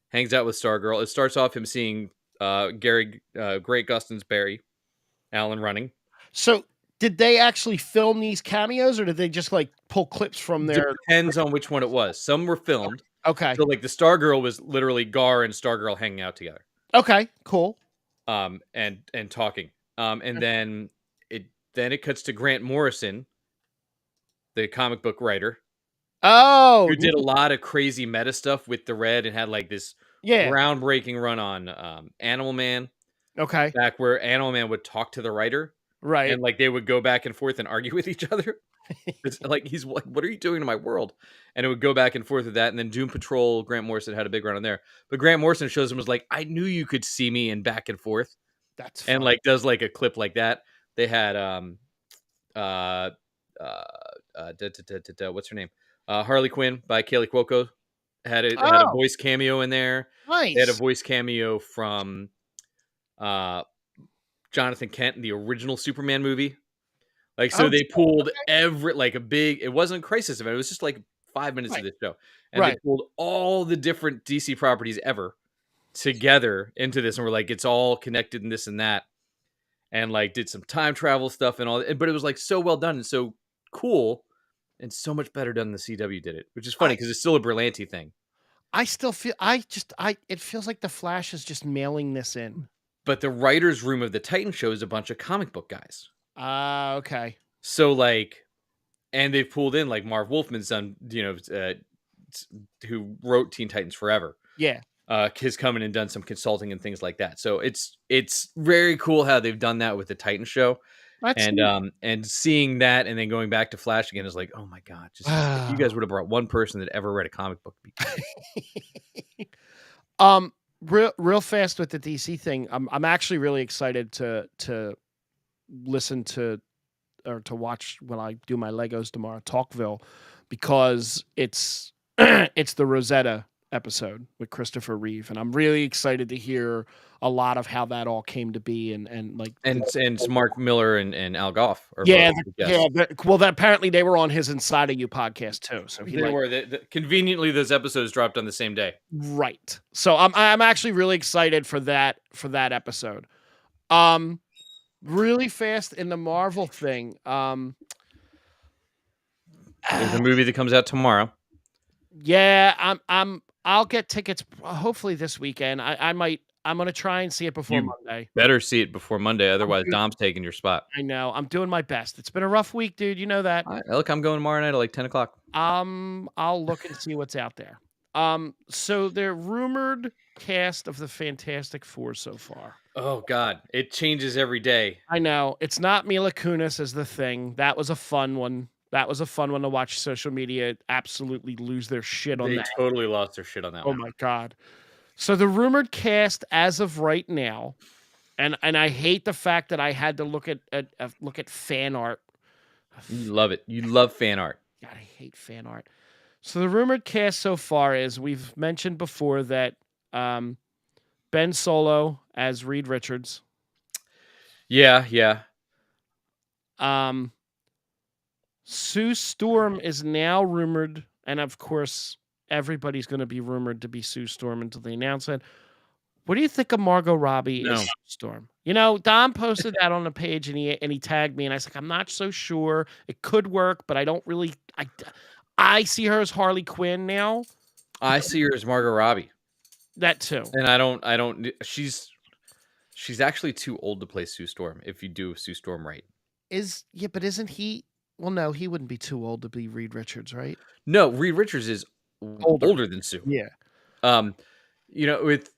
hangs out with Stargirl. It starts off him seeing Great Gustin's Barry Allen running. So did they actually film these cameos, or did they just like pull clips from their? Depends on which one it was. Some were filmed. Okay. So like the Stargirl was literally Gar and Stargirl hanging out together. Okay, cool. And talking. And then it cuts to Grant Morrison, the comic book writer. Oh, who did a lot of crazy meta stuff with the red and had like this groundbreaking run on Animal Man. Okay. Back where Animal Man would talk to the writer. Right. And like they would go back and forth and argue with each other. It's like he's like, what are you doing to my world? And it would go back and forth with that. And then Doom Patrol, Grant Morrison had a big run on there. But Grant Morrison shows him was like, I knew you could see me, and back and forth. That's and fun. like does like a clip like that. They had what's her name? Harley Quinn by Kaylee Cuoco had a voice cameo in there. Nice. They had a voice cameo from Jonathan Kent in the original Superman movie. Like, so they pulled it wasn't a crisis event. It was just like 5 minutes of the show. And they pulled all the different DC properties ever together into this. And we're like, it's all connected and this and that. And like did some time travel stuff and all. But it was like so well done and so cool. And so much better done than the CW did it, which is funny because it's still a Berlanti thing. I still feel it feels like the Flash is just mailing this in. But the writer's room of the Titan show is a bunch of comic book guys. Okay. So like, and they've pulled in like Marv Wolfman's son, who wrote Teen Titans Forever. Yeah. Has come in and done some consulting and things like that. So it's very cool how they've done that with the Titan show. And seeing that and then going back to Flash again is like, oh my God, just if you guys would have brought one person that ever read a comic book. Real fast with the DC thing. I'm actually really excited to listen to or to watch when I do my Legos tomorrow, Talkville, because it's it's the Rosetta episode with Christopher Reeve, and I'm really excited to hear a lot of how that all came to be, and like And it's Mark Miller and Al Goff are both yeah, the guests. well, that apparently they were on his Inside of You podcast too. So he They like were conveniently those episodes dropped on the same day. right. So I'm actually really excited for that episode. Really fast in the Marvel thing. There's a movie that comes out tomorrow. Yeah, I'll get tickets hopefully this weekend. I'm gonna try and see it before Monday. Better see it before Monday, otherwise Dom's taking your spot. I know. I'm doing my best. It's been a rough week, dude. You know that. All right, look, I'm going tomorrow night at like 10:00. I'll look and see what's out there. So the rumored cast of the Fantastic Four so far. Oh God, it changes every day. I know it's not Mila Kunis as the Thing. That was a fun one. That was a fun one to watch social media absolutely lose their shit on They that. totally lost their shit on that Oh one. my God. So the rumored cast as of right now, and I hate the fact that I had to look at fan art. You love it. You love fan art. God, I hate fan art. So the rumored cast so far is we've mentioned before that Ben Solo as Reed Richards. Yeah. Sue Storm is now rumored, and of course, everybody's going to be rumored to be Sue Storm until they announce it. What do you think of Margot Robbie as Sue Storm? You know, Dom posted that on the page, and he tagged me, and I was like, I'm not so sure. It could work, but I don't really. I see her as Harley Quinn now. I see her as Margot Robbie. That too. And I don't. She's actually too old to play Sue Storm. If you do Sue Storm right, but isn't he? Well, no, he wouldn't be too old to be Reed Richards, right? No, Reed Richards is older than Sue. Yeah. You know, with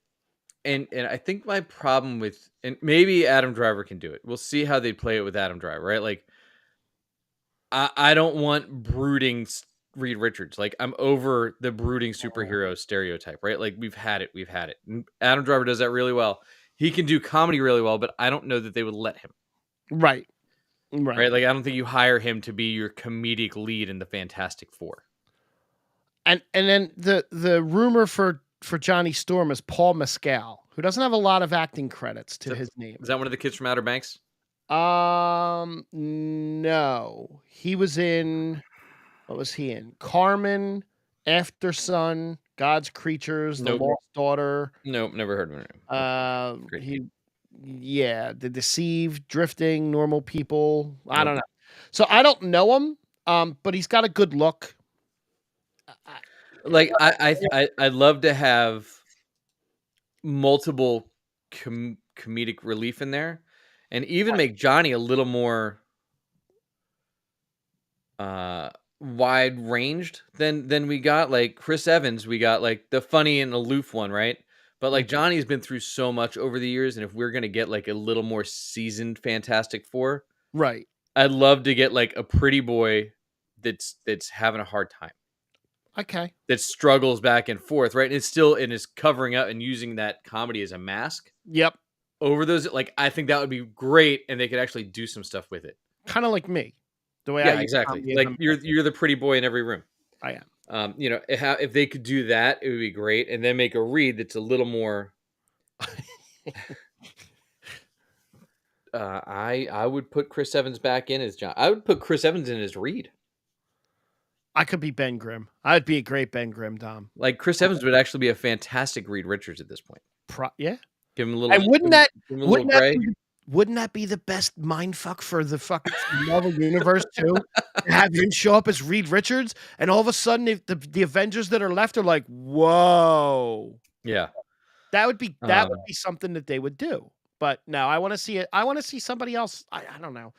and I think my problem with, and maybe Adam Driver can do it. We'll see how they play it with Adam Driver, right? Like, I don't want brooding Reed Richards. Like, I'm over the brooding superhero stereotype, right? Like, we've had it. And Adam Driver does that really well. He can do comedy really well, but I don't know that they would let him. Right. Like, I don't think you hire him to be your comedic lead in the Fantastic Four. And then the rumor for Johnny Storm is Paul Mescal, who doesn't have a lot of acting credits to his name. Is that one of the kids from Outer Banks? No. He was in, what was he in? Carmen, After Sun, God's Creatures, The Lost Daughter. Nope, never heard of him. The Deceived, Drifting, Normal People. I don't know. So I don't know him, but he's got a good look. Like, I'd love to have multiple comedic relief in there, and even make Johnny a little more wide ranged than we got. Like Chris Evans, we got like the funny and aloof one, right? But like Johnny's been through so much over the years, and if we're gonna get like a little more seasoned Fantastic Four, right? I'd love to get like a pretty boy that's having a hard time. Okay. That struggles back and forth, right? And it's still is covering up and using that comedy as a mask. Yep. Over those, like, I think that would be great, and they could actually do some stuff with it. Kind of like me, the way exactly. Like you're the pretty boy in every room. I am. You know, if they could do that, it would be great, and then make a Reed that's a little more. I would put Chris Evans back in as John. I would put Chris Evans in as Reed. I could be Ben Grimm. I'd be a great Ben Grimm, Dom. Like Chris Evans would actually be a fantastic Reed Richards at this point. Yeah. Give him a little. And wouldn't that be the best mindfuck for the fucking Marvel universe too? To have him show up as Reed Richards, and all of a sudden, the Avengers that are left are like, "Whoa!" Yeah, that would be something that they would do. But no, I want to see it. I want to see somebody else. I don't know.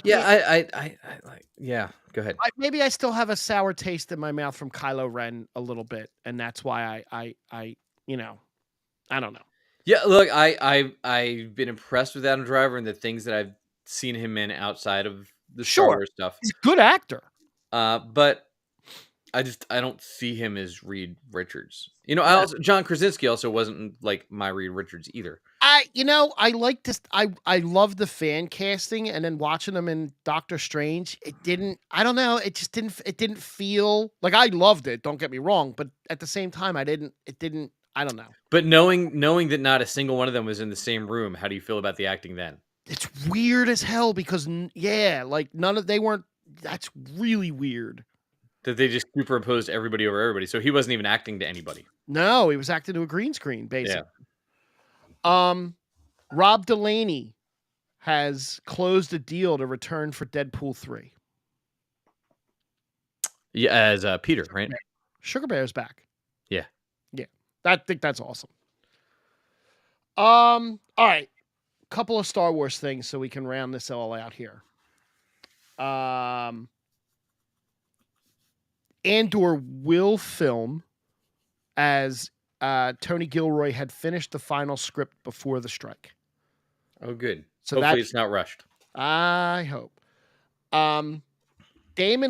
Yeah. Go ahead. Maybe I still have a sour taste in my mouth from Kylo Ren a little bit, and that's why I I don't know. Yeah, look, I've been impressed with Adam Driver and the things that I've seen him in outside of the Star Wars stuff. He's a good actor. But I don't see him as Reed Richards. I also John Krasinski also wasn't like my Reed Richards either. I like this. I love the fan casting, and then watching them in Doctor Strange, it didn't. I don't know. It just didn't. It didn't feel like I loved it. Don't get me wrong, but at the same time, I didn't. It didn't. I don't know. But knowing that not a single one of them was in the same room, how do you feel about the acting then? It's weird as hell because like none of they weren't. That's really weird. That they just superimposed everybody over everybody, so he wasn't even acting to anybody. No, he was acting to a green screen, basically. Yeah. Rob Delaney has closed a deal to return for Deadpool 3. Yeah, as Peter, right? Sugar Bear's back. Yeah. Yeah. I think that's awesome. All right. Couple of Star Wars things so we can round this all out here. Andor will film as Tony Gilroy had finished the final script before the strike. Oh, good. So hopefully it's not rushed. I hope. Damon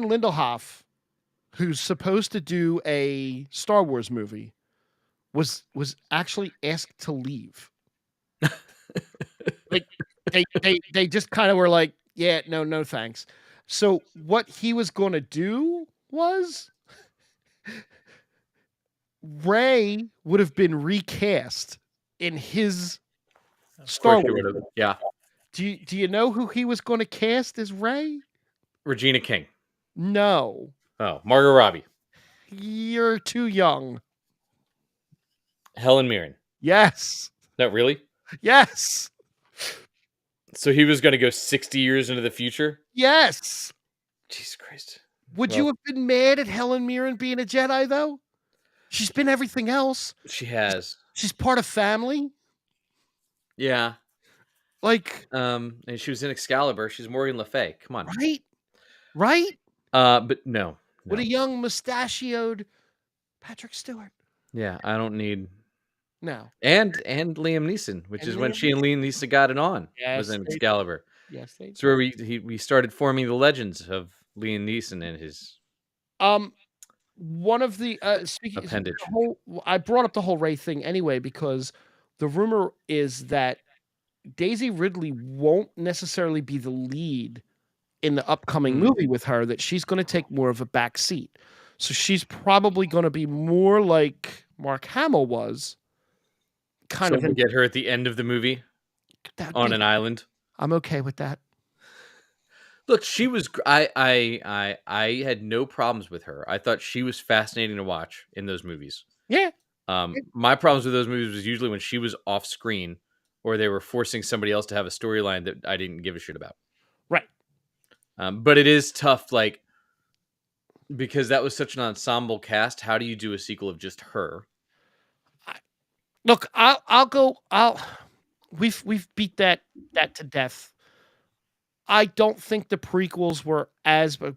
Lindelof, who's supposed to do a Star Wars movie, was actually asked to leave. Like they just kind of were like, yeah, no thanks. So what he was going to do was Rey would have been recast in his Star Wars. Yeah. Do you know who he was going to cast as Rey? Regina King. No. Oh, Margot Robbie. You're too young. Helen Mirren. Yes. No, really? Yes. So he was going to go 60 years into the future? Yes. Jesus Christ. Would you have been mad at Helen Mirren being a Jedi, though? She's been everything else. She has. She's part of family. Yeah. Like, and she was in Excalibur. She's Morgan Le Fay. Come on. Right? But no. With a young mustachioed Patrick Stewart. Yeah, I don't need. No. And Liam Neeson, which is when she and Liam Neeson got it on. Yes, was in Excalibur. Yes, they did. It's where we started forming the legends of Liam Neeson and his one of the speaking appendage. I brought up the whole Rey thing anyway because the rumor is that Daisy Ridley won't necessarily be the lead in the upcoming movie with her, that she's going to take more of a back seat. So she's probably going to be more like Mark Hamill was. We'll get her at the end of the movie on an island. I'm okay with that. Look, she was. I had no problems with her. I thought she was fascinating to watch in those movies. Yeah. My problems with those movies was usually when she was off screen, or they were forcing somebody else to have a storyline that I didn't give a shit about. Right. But it is tough, like, because that was such an ensemble cast. How do you do a sequel of just her? Look, we've beat that to death. I don't think the prequels were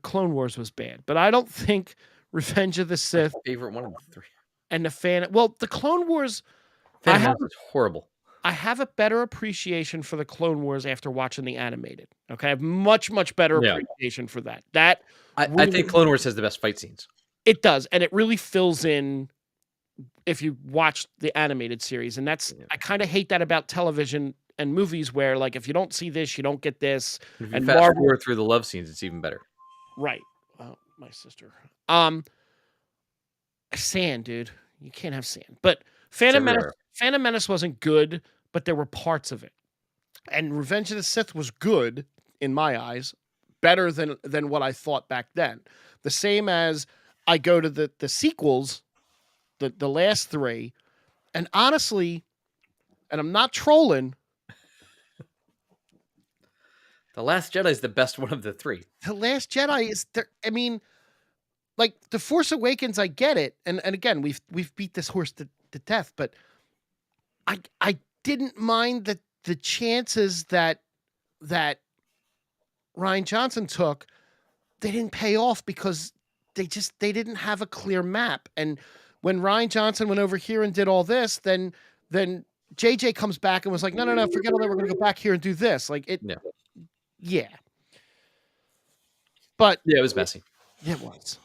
Clone Wars was bad, but I don't think Revenge of the Sith, my favorite one of the three, and the Clone Wars, was horrible. I have a better appreciation for the Clone Wars after watching the animated. Okay, I have much better appreciation for that. I think Clone Wars has the best fight scenes. It does, and it really fills in if you watch the animated series, and I kind of hate that about television and movies where, like, if you don't see this, you don't get this. If you fast forward through the love scenes, it's even better. Right. Oh, my sister. Sand, dude. You can't have sand. But Phantom Menace wasn't good, but there were parts of it. And Revenge of the Sith was good in my eyes, better than what I thought back then. The same as I go to the sequels, the last three, and honestly, and I'm not trolling, The Last Jedi is the best one of the three. The Last Jedi is there. I mean, like, The Force Awakens, I get it, and again, we've beat this horse to death, but I didn't mind the chances that Rian Johnson took. They didn't pay off because they didn't have a clear map. And when Rian Johnson went over here and did all this, then JJ comes back and was like, no, forget all that. We're going to go back here and do this. Like it. Yeah. But yeah, it was messy. It was.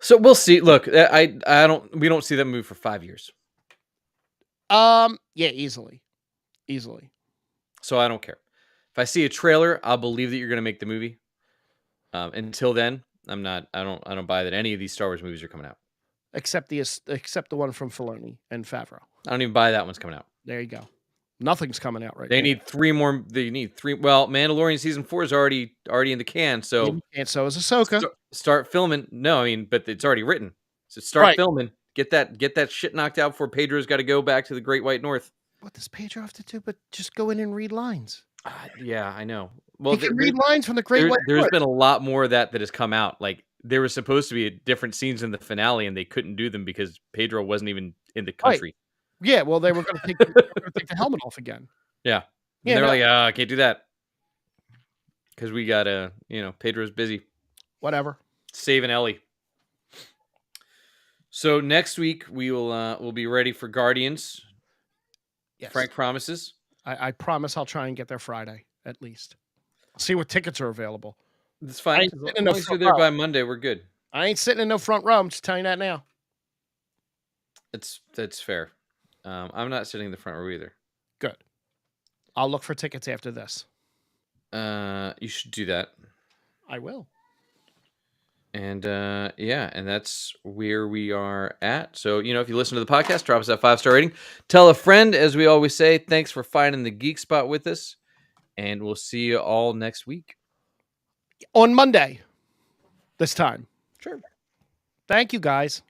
So we'll see. Look, we don't see that movie for 5 years. Yeah, easily. So I don't care. If I see a trailer, I'll believe that you're going to make the movie. Until then, I don't buy that any of these Star Wars movies are coming out. Except the one from Filoni and Favreau. I don't even buy that one's coming out. There you go. Nothing's coming out right They now. need 3 more. They need 3. Well, Mandalorian season 4 is already in the can. So And so is Ahsoka. start filming. No, I mean, but it's already written. So start Right. filming. Get that shit knocked out before Pedro's got to go back to the Great White North. What does Pedro have to do but just go in and read lines? Yeah, I know. Well, He can read lines from the Great White there's North. been a lot more of that has come out. Like there were supposed to be different scenes in the finale, and they couldn't do them because Pedro wasn't even in the country. Yeah, well, they were going to take the helmet off again. Yeah, Yeah, they were no. like, I can't do that because we got Pedro's busy Whatever. saving Ellie. So next week we'll be ready for Guardians. Yes. Frank promises. I promise I'll try and get there Friday at least. I'll see what tickets are available. It's fine. As long as you're there by Monday, we're good. I ain't sitting in no front row. I'm just telling you that now. That's fair. I'm not sitting in the front row either. Good. I'll look for tickets after this. You should do that. I will. And and that's where we are at. So, if you listen to the podcast, drop us that 5-star rating. Tell a friend, as we always say. Thanks for finding the Geek Spot with us. And we'll see you all next week. On Monday. This time. Sure. Thank you, guys.